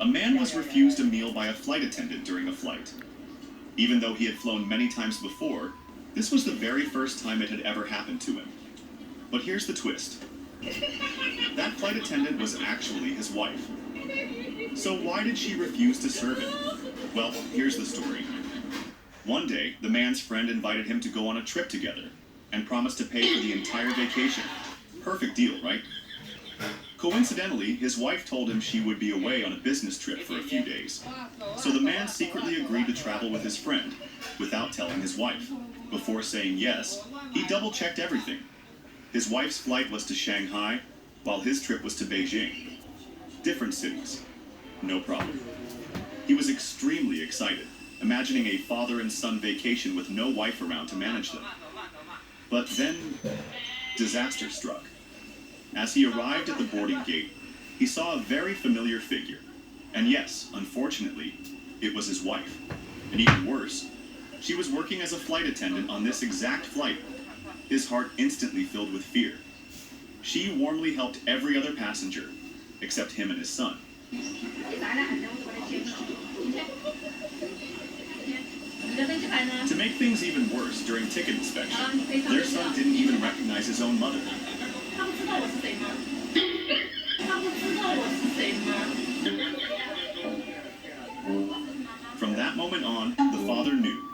A man was refused a meal by a flight attendant during a flight. Even though he had flown many times before, this was the very first time it had ever happened to him. But here's the twist. That flight attendant was actually his wife. So why did she refuse to serve him? Well, here's the story. One day, the man's friend invited him to go on a trip together and promised to pay for the entire vacation. Perfect deal, right? Coincidentally, his wife told him she would be away on a business trip for a few days. So the man secretly agreed to travel with his friend without telling his wife. Before saying yes, he double-checked everything. His wife's flight was to Shanghai, while his trip was to Beijing. Different cities. No problem. He was extremely excited, imagining a father and son vacation with no wife around to manage them. But then, disaster struck. As he arrived at the boarding gate, he saw a very familiar figure. And yes, unfortunately, it was his wife. And even worse, she was working as a flight attendant on this exact flight. His heart instantly filled with fear. She warmly helped every other passenger, except him and his son. To make things even worse, during ticket inspection, their son didn't even recognize his own mother. From that moment on, the father knew.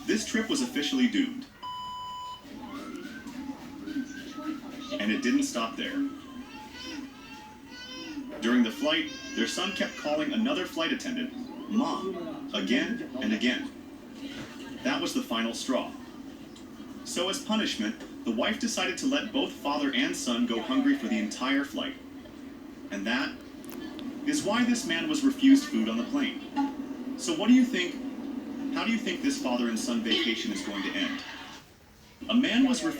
This trip was officially doomed. And it didn't stop there. During the flight, their son kept calling another flight attendant Mom, again and again. That was the final straw. So as punishment, the wife decided to let both father and son go hungry for the entire flight. And that is why this man was refused food on the plane. So what do you think? How do you think this father and son vacation is going to end? A man was refused